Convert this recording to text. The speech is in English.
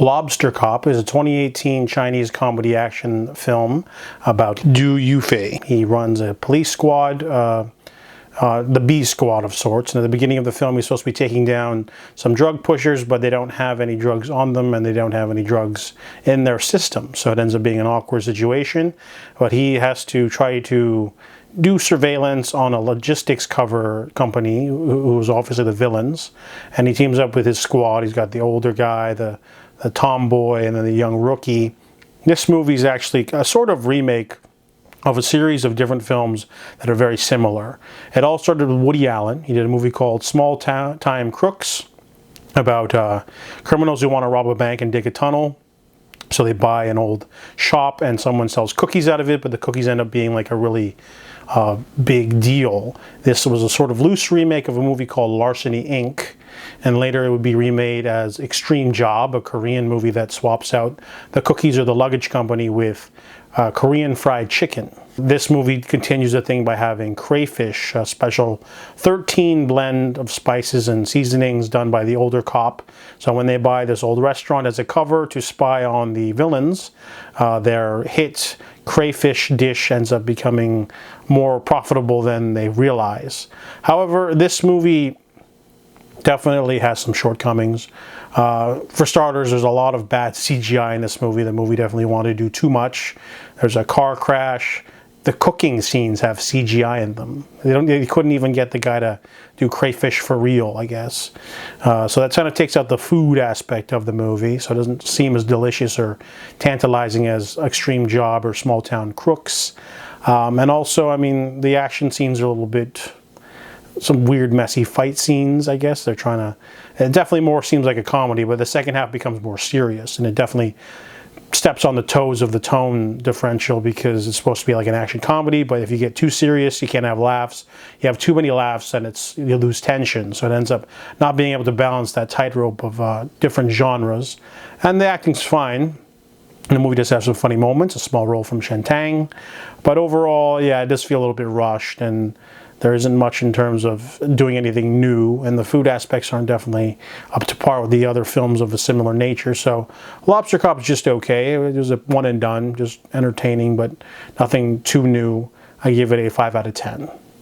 Lobster Cop is a 2018 Chinese comedy action film about Du Yufei. He runs a police squad, the B squad of sorts. And at the beginning of the film, he's supposed to be taking down some drug pushers, but they don't have any drugs on them and they don't have any drugs in their system. So it ends up being an awkward situation. But he has to try to do surveillance on a logistics cover company who's obviously the villains. And he teams up with his squad. He's got the older guy, the tomboy, and then the young rookie. This movie is actually a sort of remake of a series of different films that are very similar. It all started with Woody Allen. He did a movie called Small Time Crooks about criminals who want to rob a bank and dig a tunnel. So they buy an old shop and someone sells cookies out of it, but the cookies end up being like a really big deal. This was a sort of loose remake of a movie called Larceny Inc. And later it would be remade as Extreme Job, a Korean movie that swaps out the cookies or the luggage company with Korean fried chicken. This movie continues the thing by having crayfish, a special 13 blend of spices and seasonings done by the older cop. So when they buy this old restaurant as a cover to spy on the villains, their hit crayfish dish ends up becoming more profitable than they realize. However, this movie definitely has some shortcomings. For starters, there's a lot of bad CGI in this movie. The movie definitely wanted to do too much. There's a car crash. The cooking scenes have CGI in them. They couldn't even get the guy to do crayfish for real, I guess. So that kind of takes out the food aspect of the movie, so it doesn't seem as delicious or tantalizing as Extreme Job or Small Town Crooks. And also, I mean, the action scenes are a little bit, some weird messy fight scenes, I guess. They're trying to, it definitely more seems like a comedy, but the second half becomes more serious, and it definitely steps on the toes of the tone differential because it's supposed to be like an action comedy, but if you get too serious, you can't have laughs. You have too many laughs and you lose tension, so it ends up not being able to balance that tightrope of different genres. And the acting's fine. And the movie does have some funny moments, a small role from Shen Tang, but overall, yeah, it does feel a little bit rushed, and there isn't much in terms of doing anything new, and the food aspects aren't definitely up to par with the other films of a similar nature. So Lobster Cop is just okay. It was a one and done, just entertaining, but nothing too new. I give it a 5 out of 10.